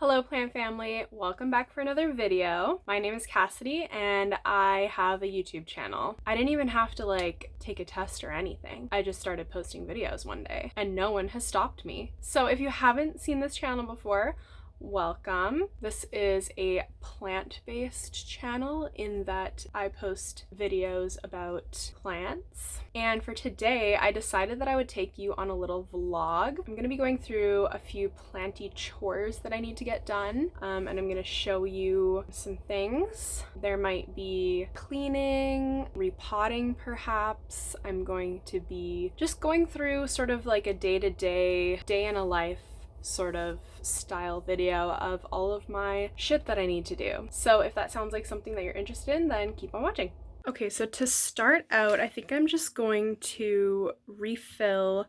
Hello plant family, welcome back for another video. My name is Cassidy and I have a YouTube channel. I didn't even have to take a test or anything. I just started posting videos one day and no one has stopped me. So if you haven't seen this channel before, welcome. This is a plant-based channel in that I post videos about plants. And for today, I decided that I would take you on a little vlog. I'm gonna be going through a few planty chores that I need to get done, and I'm gonna show you some things. There might be cleaning, repotting perhaps. I'm going to be just going through sort of like a day-to-day, day in a life sort of style video of all of my shit that I need to do. So if that sounds like something that you're interested in, then keep on watching. Okay, so to start out, I think I'm just going to refill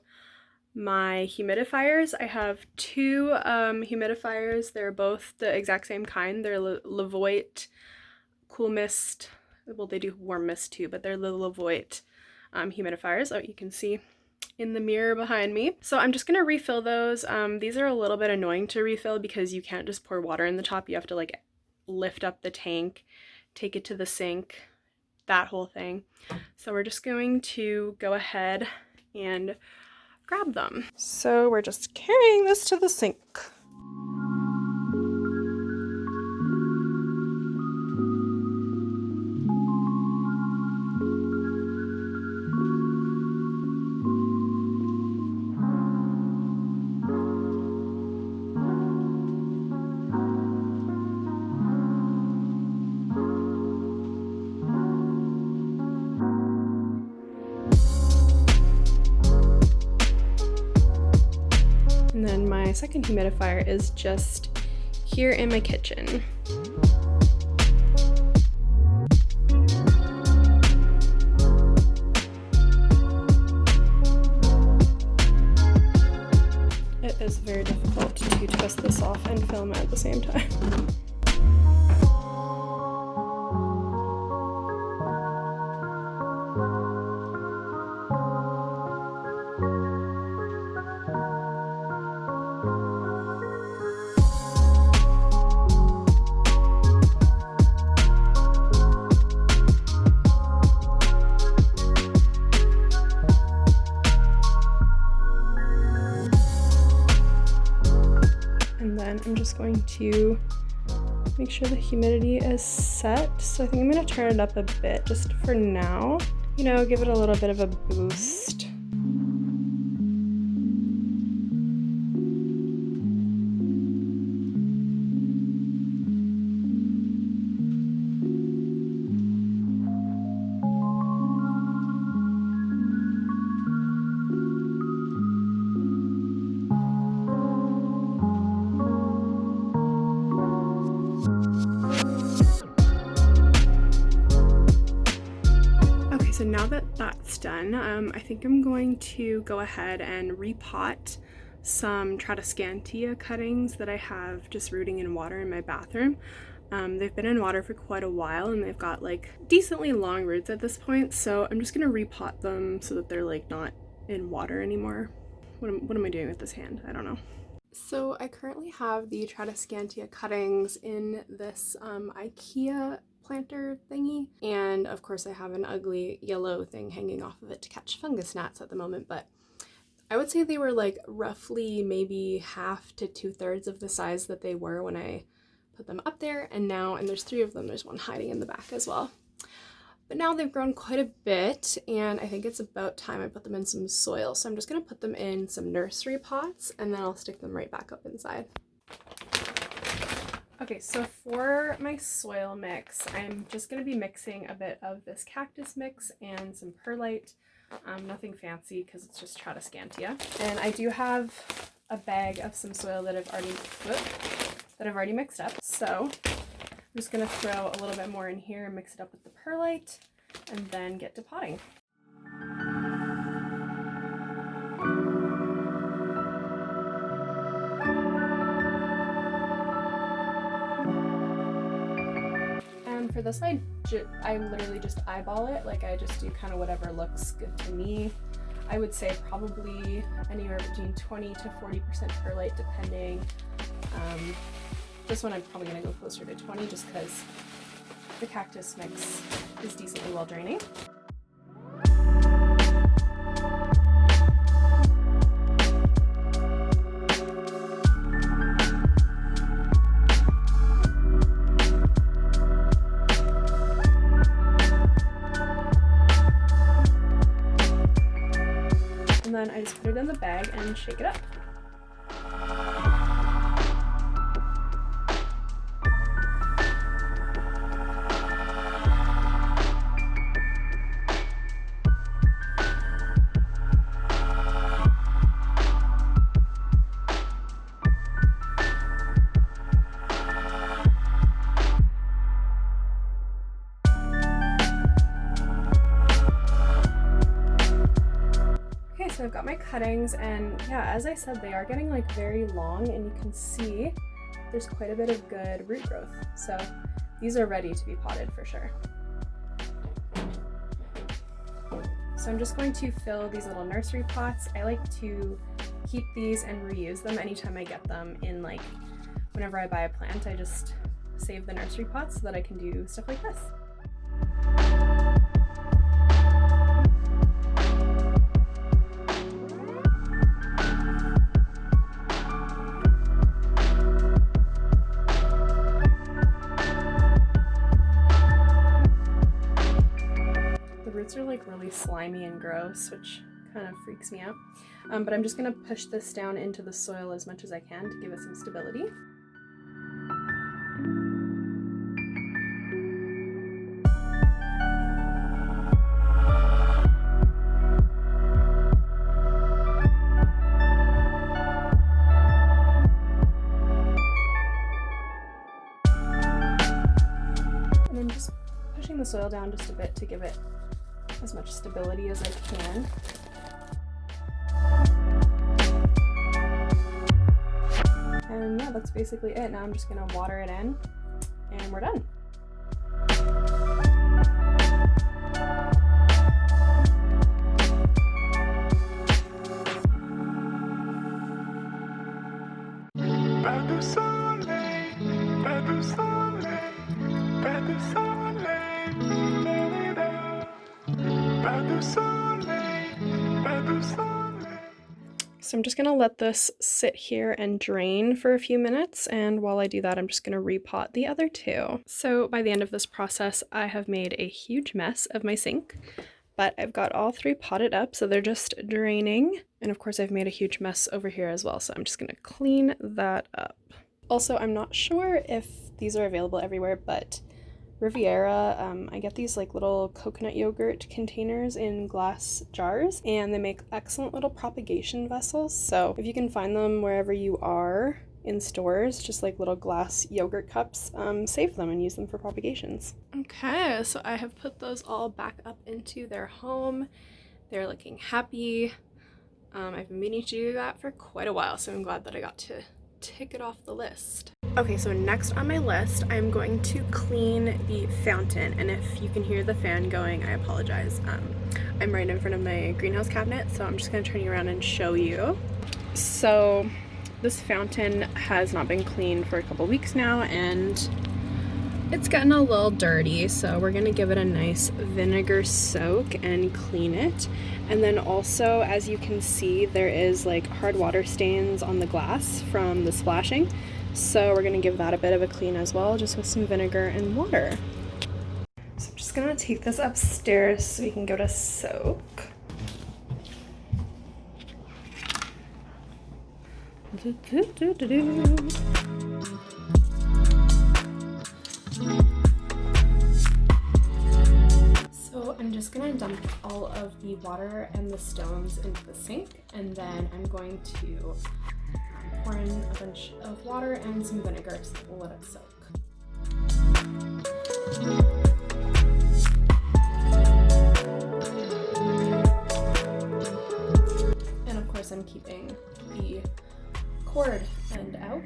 my humidifiers. I have two humidifiers. They're both the exact same kind. They're Levoit Cool Mist. Well, they do warm mist too, but they're the Levoit humidifiers. Oh, you can see in the mirror behind me. So I'm just gonna refill those. These are a little bit annoying to refill because you can't just pour water in the top. You have to lift up the tank, take it to the sink, that whole thing. So we're just going to go ahead and grab them. So we're just carrying this to the sink. And then my second humidifier is just here in my kitchen. It is very difficult to twist this off and film at the same time. I'm just going to make sure the humidity is set. So I think I'm going to turn it up a bit just for now. You know, give it a little bit of a boost. So now that that's done, I think I'm going to go ahead and repot some Tradescantia cuttings that I have just rooting in water in my bathroom. They've been in water for quite a while and they've got decently long roots at this point, so I'm just gonna repot them so that they're not in water anymore. What am I doing with this hand? I don't know. So I currently have the Tradescantia cuttings in this IKEA planter thingy, and of course I have an ugly yellow thing hanging off of it to catch fungus gnats at the moment, but I would say they were roughly maybe half to 2/3 of the size that they were when I put them up there, and there's 3 of them. There's one hiding in the back as well. But now they've grown quite a bit, and I think it's about time I put them in some soil. So I'm just gonna put them in some nursery pots, and then I'll stick them right back up inside. Okay, so for my soil mix, I'm just going to be mixing a bit of this cactus mix and some perlite. Nothing fancy because it's just Tradescantia. And I do have a bag of some soil that I've already mixed up. So I'm just going to throw a little bit more in here and mix it up with the perlite and then get to potting. For this, I literally just eyeball it. I just do kind of whatever looks good to me. I would say probably anywhere between 20 to 40% perlite depending. This one I'm probably going to go closer to 20 just because the cactus mix is decently well draining. And then I just put it in the bag and shake it up. So I've got my cuttings, and yeah, as I said, they are getting like very long, and you can see there's quite a bit of good root growth. So these are ready to be potted for sure. So I'm just going to fill these little nursery pots. I like to keep these and reuse them anytime I get them in, like whenever I buy a plant, I just save the nursery pots so that I can do stuff like this. Are like really slimy and gross, which kind of freaks me out. But I'm just going to push this down into the soil as much as I can to give it some stability. And then just pushing the soil down just a bit to give it as much stability as I can. And yeah, that's basically it. Now I'm just gonna water it in and we're done. So I'm just going to let this sit here and drain for a few minutes, and while I do that, I'm just going to repot the other two. So by the end of this process, I have made a huge mess of my sink, but I've got all three potted up, so they're just draining. And of course, I've made a huge mess over here as well, so I'm just going to clean that up. Also, I'm not sure if these are available everywhere, but Riviera, I get these like little coconut yogurt containers in glass jars, and they make excellent little propagation vessels. So if you can find them wherever you are in stores, just like little glass yogurt cups, save them and use them for propagations. Okay, so I have put those all back up into their home. They're looking happy. I've been meaning to do that for quite a while, so I'm glad that I got to tick it off the list. Okay, so next on my list, I'm going to clean the fountain, and if you can hear the fan going, I apologize. I'm right in front of my greenhouse cabinet, so I'm just going to turn you around and show you. So this fountain has not been cleaned for a couple weeks now, and it's gotten a little dirty, so we're going to give it a nice vinegar soak and clean it. And then also, as you can see, there is like hard water stains on the glass from the splashing. So we're going to give that a bit of a clean as well, just with some vinegar and water. So I'm just going to take this upstairs so we can go to soak. So I'm just going to dump all of the water and the stones into the sink, and then I'm going to pour in a bunch of water and some vinegar so we'll let it soak. And of course I'm keeping the cord end out.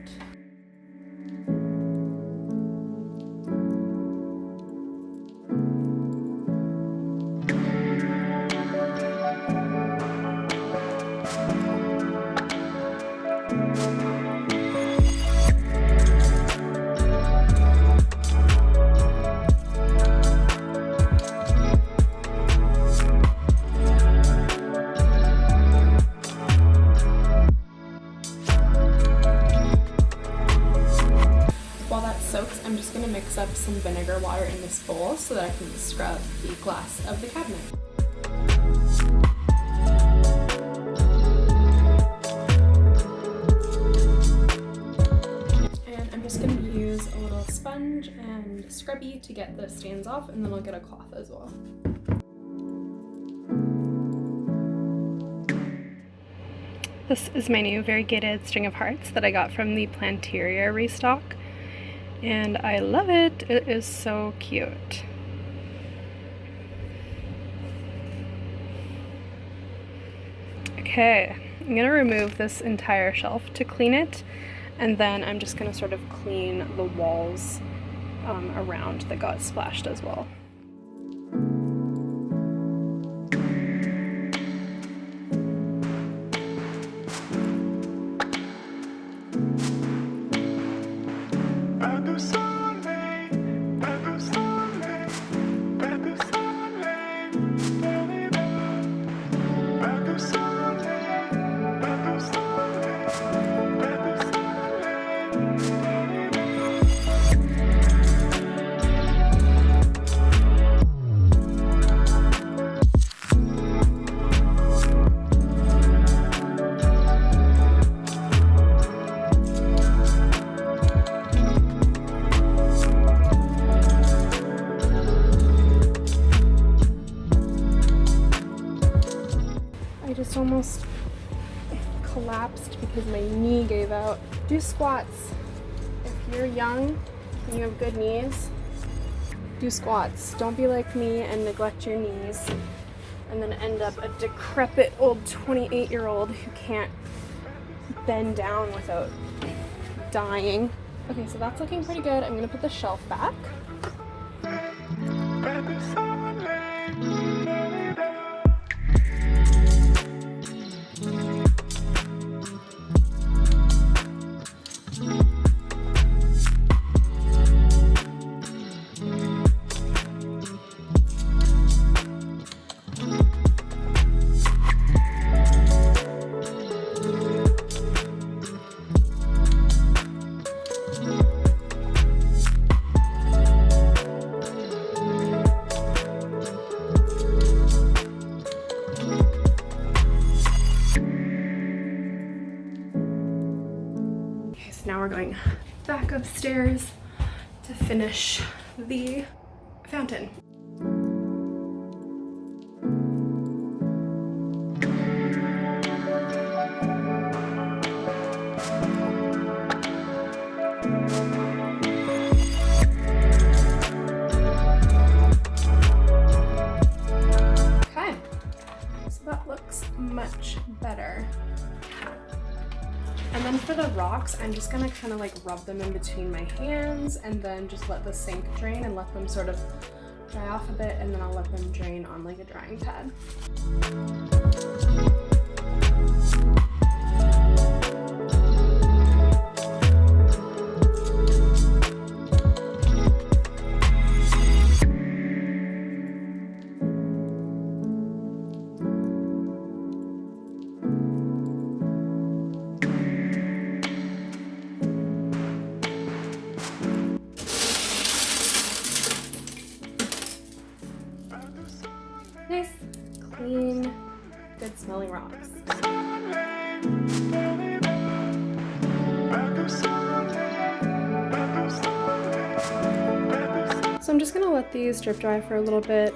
soaks, I'm just gonna mix up some vinegar water in this bowl so that I can scrub the glass of the cabinet. And I'm just gonna use a little sponge and scrubby to get the stains off, and then I'll get a cloth as well. This is my new variegated string of hearts that I got from the Planteria restock, and I love it. It is so cute. Okay, I'm gonna remove this entire shelf to clean it, and then I'm just gonna sort of clean the walls around that got splashed as well. Just almost collapsed because my knee gave out. Do squats. If you're young and you have good knees, do squats. Don't be like me and neglect your knees and then end up a decrepit old 28-year-old who can't bend down without dying. Okay, so that's looking pretty good. I'm gonna put the shelf back. Now we're going back upstairs to finish the fountain. Okay, so that looks much better. And then for the rocks, I'm just gonna kind of like rub them in between my hands and then just let the sink drain and let them sort of dry off a bit, and then I'll let them drain on like a drying pad. Nice, clean, good smelling rocks. So I'm just gonna let these drip dry for a little bit.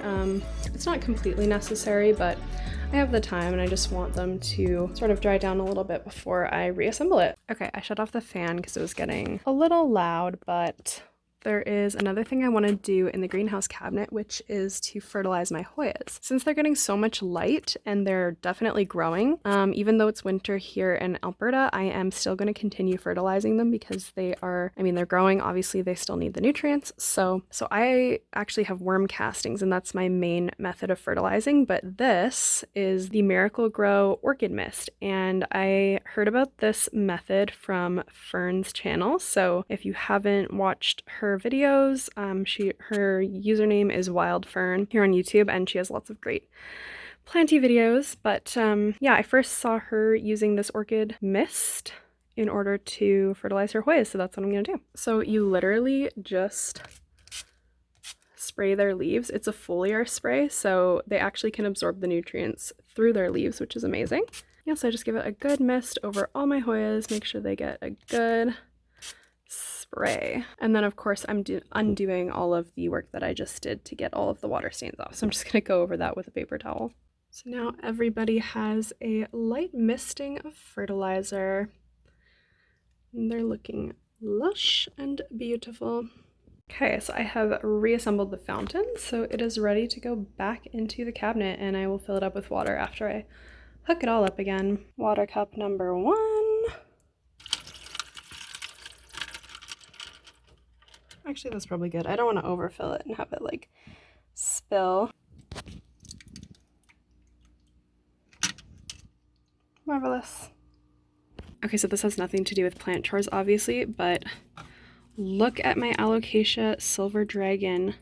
It's not completely necessary, but I have the time and I just want them to sort of dry down a little bit before I reassemble it. Okay, I shut off the fan because it was getting a little loud, but there is another thing I want to do in the greenhouse cabinet, which is to fertilize my hoyas. Since they're getting so much light and they're definitely growing, even though it's winter here in Alberta, I am still going to continue fertilizing them because they are, I mean, they're growing. Obviously, they still need the nutrients. So I actually have worm castings, and that's my main method of fertilizing. But this is the Miracle Grow Orchid Mist, and I heard about this method from Fern's channel. So if you haven't watched her videos, her username is Wild Fern here on YouTube, and she has lots of great planty videos. But yeah, I first saw her using this orchid mist in order to fertilize her hoyas, so that's what I'm gonna do. So you literally just spray their leaves. It's a foliar spray, so they actually can absorb the nutrients through their leaves, which is amazing. Yeah, so I just give it a good mist over all my hoyas, make sure they get a good spray. And then of course I'm undoing all of the work that I just did to get all of the water stains off. So I'm just gonna go over that with a paper towel. So now everybody has a light misting of fertilizer. And they're looking lush and beautiful. Okay, so I have reassembled the fountain, so it is ready to go back into the cabinet, and I will fill it up with water after I hook it all up again. Water cup number 1. Actually, that's probably good. I don't want to overfill it and have it like spill. Marvelous. Okay, so this has nothing to do with plant chores, obviously, but look at my Alocasia Silver Dragon.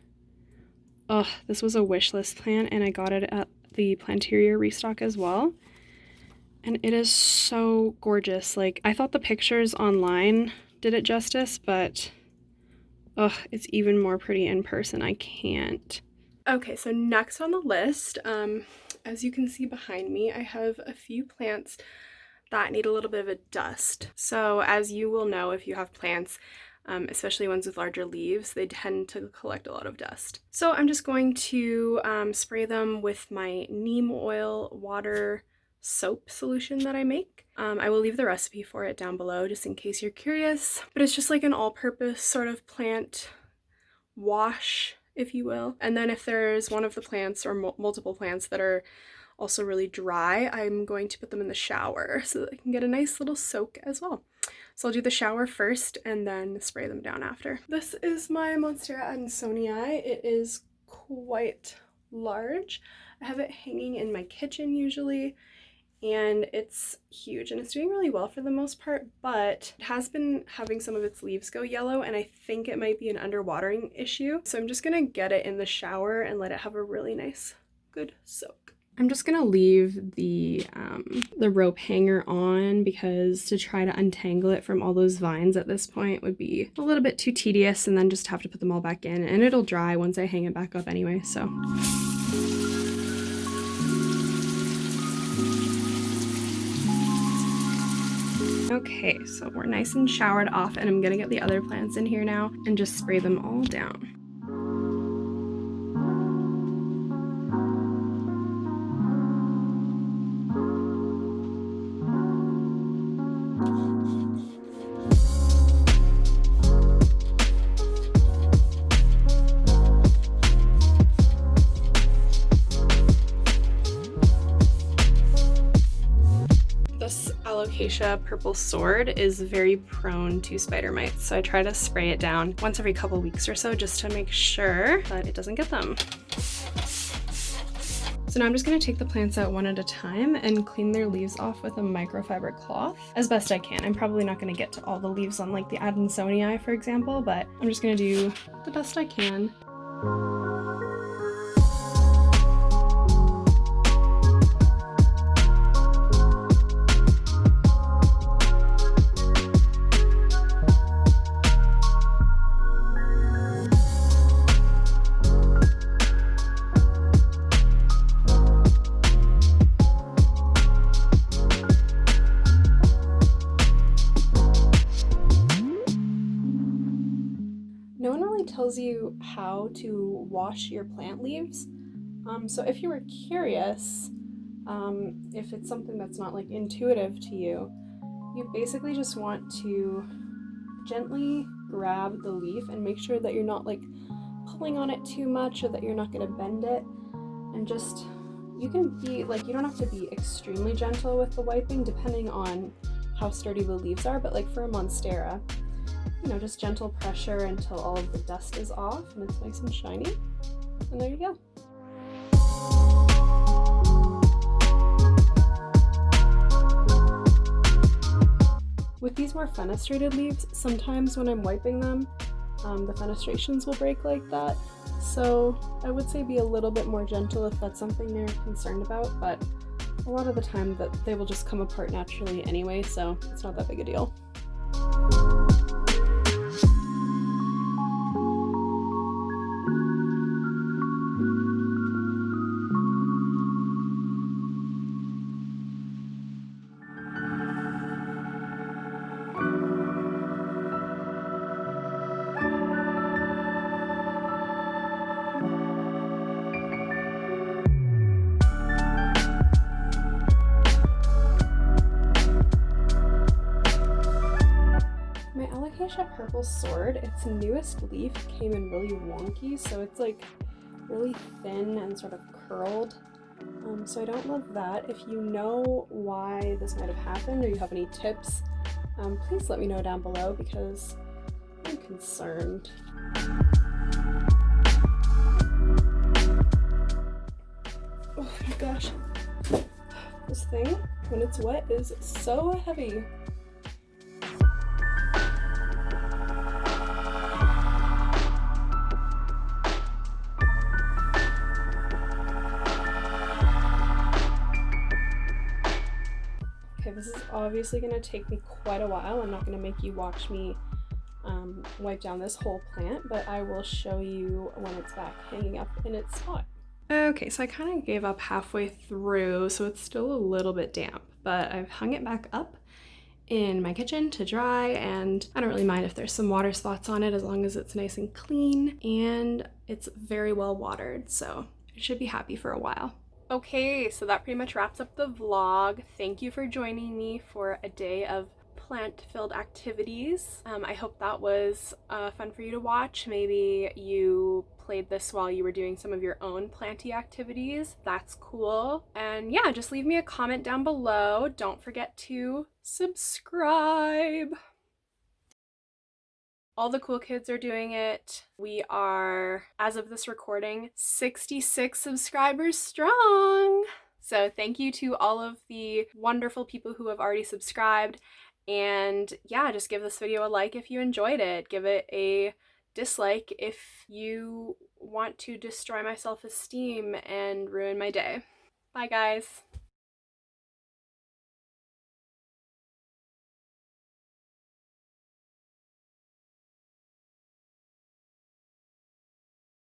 Ugh, this was a wish list plant, and I got it at the Planterior restock as well. And it is so gorgeous. Like, I thought the pictures online did it justice, but ugh, it's even more pretty in person. I can't. Okay, so next on the list, as you can see behind me, I have a few plants that need a little bit of a dust. So as you will know, if you have plants, especially ones with larger leaves, they tend to collect a lot of dust. So I'm just going to spray them with my neem oil water soap solution that I make. I will leave the recipe for it down below just in case you're curious, but it's just like an all-purpose sort of plant wash, if you will. And then if there's one of the plants or multiple plants that are also really dry, I'm going to put them in the shower so that I can get a nice little soak as well. So I'll do the shower first and then spray them down after. This is my Monstera Adansonii. It is quite large. I have it hanging in my kitchen usually, and it's huge and it's doing really well for the most part, but it has been having some of its leaves go yellow, and I think it might be an underwatering issue. So I'm just gonna get it in the shower and let it have a really nice, good soak. I'm just gonna leave the rope hanger on because to try to untangle it from all those vines at this point would be a little bit too tedious, and then just have to put them all back in, and it'll dry once I hang it back up anyway, so. Okay, so we're nice and showered off, and I'm gonna get the other plants in here now and just spray them all down. Alocasia Purple Sword is very prone to spider mites, so I try to spray it down once every couple weeks or so just to make sure that it doesn't get them. So now I'm just going to take the plants out one at a time and clean their leaves off with a microfiber cloth as best I can. I'm probably not going to get to all the leaves on like the Adansonii, for example, but I'm just going to do the best I can. Tells you how to wash your plant leaves. So if you were curious, if it's something that's not like intuitive to you, you basically just want to gently grab the leaf and make sure that you're not like pulling on it too much or that you're not going to bend it, and just, you can be like, you don't have to be extremely gentle with the wiping depending on how sturdy the leaves are, but like for a Monstera, you know, just gentle pressure until all of the dust is off and it's nice and shiny. And there you go. With these more fenestrated leaves, sometimes when I'm wiping them, the fenestrations will break like that. So I would say be a little bit more gentle if that's something you're concerned about, but a lot of the time that they will just come apart naturally anyway, so it's not that big a deal. My alocasia purple sword, its newest leaf came in really wonky, so it's like really thin and sort of curled. So I don't love that. If you know why this might have happened or you have any tips, please let me know down below because I'm concerned. Oh my gosh. This thing, when it's wet, is so heavy. Okay, this is obviously going to take me quite a while. I'm not going to make you watch me wipe down this whole plant, but I will show you when it's back hanging up in its spot. Okay, so I kind of gave up halfway through, so it's still a little bit damp, but I've hung it back up in my kitchen to dry, and I don't really mind if there's some water spots on it as long as it's nice and clean, and it's very well watered, so it should be happy for a while. Okay, so that pretty much wraps up the vlog. Thank you for joining me for a day of plant-filled activities. I hope that was fun for you to watch. Maybe you played this while you were doing some of your own planty activities. That's cool. And yeah, just leave me a comment down below. Don't forget to subscribe. All the cool kids are doing it. We are, as of this recording, 66 subscribers strong. So thank you to all of the wonderful people who have already subscribed. And yeah, just give this video a like if you enjoyed it. Give it a dislike if you want to destroy my self-esteem and ruin my day. Bye guys.